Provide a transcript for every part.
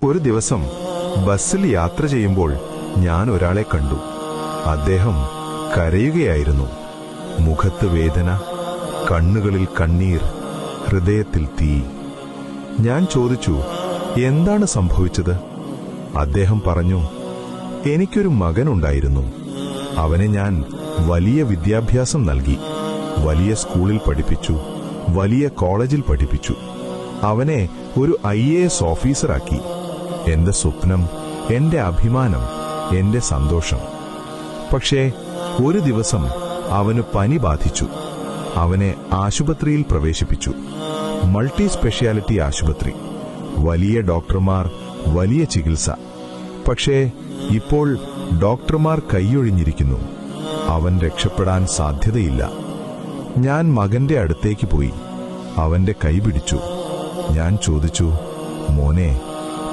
ഒരു ദിവസം ബസ്സിൽ യാത്ര ചെയ്യുമ്പോൾ ഞാൻ ഒരാളെ കണ്ടു. അദ്ദേഹം കരയുകയായിരുന്നു. മുഖത്ത് വേദന, കണ്ണുകളിൽ കണ്ണീർ, ഹൃദയത്തിൽ തീ. ഞാൻ ചോദിച്ചു, എന്താണ് സംഭവിച്ചത്? അദ്ദേഹം പറഞ്ഞു, എനിക്കൊരു മകനുണ്ടായിരുന്നു. അവനെ ഞാൻ വലിയ വിദ്യാഭ്യാസം നൽകി. വലിയ സ്കൂളിൽ പഠിപ്പിച്ചു, വലിയ കോളേജിൽ പഠിപ്പിച്ചു. അവനെ ഒരു IAS ഓഫീസറാക്കി. എന്റെ സ്വപ്നം, എന്റെ അഭിമാനം, എന്റെ സന്തോഷം. പക്ഷേ ഒരു ദിവസം അവന് പനി ബാധിച്ചു. അവനെ ആശുപത്രിയിൽ പ്രവേശിപ്പിച്ചു. മൾട്ടി സ്പെഷ്യാലിറ്റി ആശുപത്രി. വലിയ ഡോക്ടർമാർ, വലിയ ചികിത്സ. പക്ഷേ ഇപ്പോൾ ഡോക്ടർമാർ കൈയൊഴിഞ്ഞിരിക്കുന്നു. അവൻ രക്ഷപ്പെടാൻ സാധ്യതയില്ല. ഞാൻ മകന്റെ അടുത്തേക്ക് പോയി. അവന്റെ കൈ പിടിച്ചു. ഞാൻ ചോദിച്ചു, മോനെ,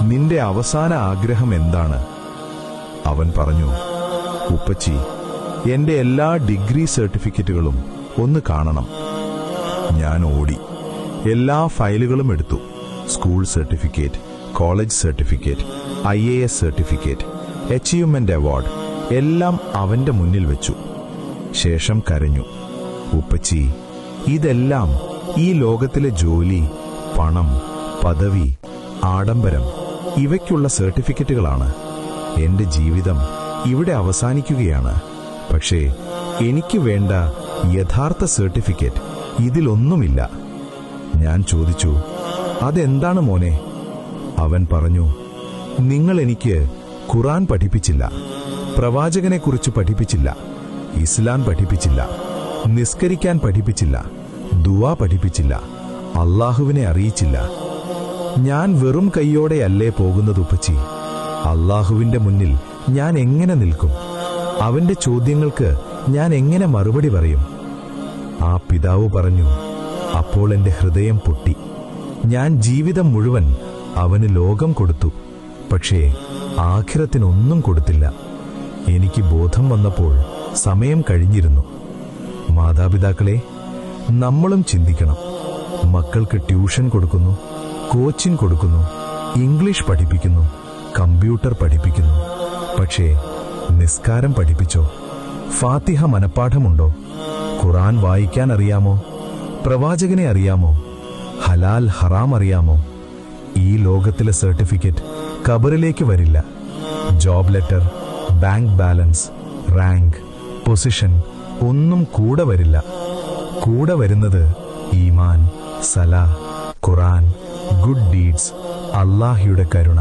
നിന്റെ അവസാന ആഗ്രഹം എന്താണ്? അവൻ പറഞ്ഞു, ഉപ്പച്ചി, എന്റെ എല്ലാ ഡിഗ്രി സർട്ടിഫിക്കറ്റുകളും ഒന്ന് കാണണം. ഞാൻ ഓടി. എല്ലാ ഫയലുകളും എടുത്തു. School certificate, college certificate, IAS certificate, achievement award എല്ലാം അവന്റെ മുന്നിൽ വെച്ചു. ശേഷം കരഞ്ഞു, ഉപ്പച്ചി, ഇതെല്ലാം ഈ ലോകത്തിലെ ജോലി, പണം, പദവി, ആഡംബരം ഇവയ്ക്കുള്ള സർട്ടിഫിക്കറ്റുകളാണ്. എന്റെ ജീവിതം ഇവിടെ അവസാനിക്കുകയാണ്. പക്ഷേ എനിക്ക് വേണ്ട യഥാർത്ഥ സർട്ടിഫിക്കറ്റ് ഇതിലൊന്നുമില്ല. ഞാൻ ചോദിച്ചു, അതെന്താണ് മോനെ? അവൻ പറഞ്ഞു, നിങ്ങൾ എനിക്ക് ഖുർആൻ പഠിപ്പിച്ചില്ല, പ്രവാചകനെക്കുറിച്ച് പഠിപ്പിച്ചില്ല, ഇസ്ലാം പഠിപ്പിച്ചില്ല, നിസ്കരിക്കാൻ പഠിപ്പിച്ചില്ല, ദുആ പഠിപ്പിച്ചില്ല, അള്ളാഹുവിനെ അറിയിച്ചില്ല. ഞാൻ വെറും കൈയോടെയല്ലേ പോകുന്നത് ഉപ്പച്ചി? അള്ളാഹുവിന്റെ മുന്നിൽ ഞാൻ എങ്ങനെ നിൽക്കും? അവന്റെ ചോദ്യങ്ങൾക്ക് ഞാൻ എങ്ങനെ മറുപടി പറയും? ആ പിതാവ് പറഞ്ഞു. അപ്പോൾ എന്റെ ഹൃദയം പൊട്ടി. ഞാൻ ജീവിതം മുഴുവൻ അവന് ലോകം കൊടുത്തു, പക്ഷേ ആഖിറത്തിനൊന്നും കൊടുത്തില്ല. എനിക്ക് ബോധം വന്നപ്പോൾ സമയം കഴിഞ്ഞിരുന്നു. മാതാപിതാക്കളെ, നമ്മളും ചിന്തിക്കണം. മക്കൾക്ക് ട്യൂഷൻ കൊടുക്കുന്നു, കോച്ചിങ് കൊടുക്കുന്നു, ഇംഗ്ലീഷ് പഠിപ്പിക്കുന്നു, കമ്പ്യൂട്ടർ പഠിപ്പിക്കുന്നു. പക്ഷേ നിസ്കാരം പഠിപ്പിച്ചോ? ഫാത്തിഹ മനപ്പാഠമുണ്ടോ? ഖുർആൻ വായിക്കാൻ അറിയാമോ? പ്രവാചകനെ അറിയാമോ? ഹലാൽ ഹറാം അറിയാമോ? ഈ ലോകത്തിലെ സർട്ടിഫിക്കറ്റ് ഖബറിലേക്ക് വരില്ല. Job letter, bank balance, rank, position ഒന്നും കൂടെ വരില്ല. കൂടെ വരുന്നത് ഈമാൻ, സലാ, ഖുർആൻ, ഗുഡ് ഡീഡ്സ്, അല്ലാഹയുടെ കരുണ.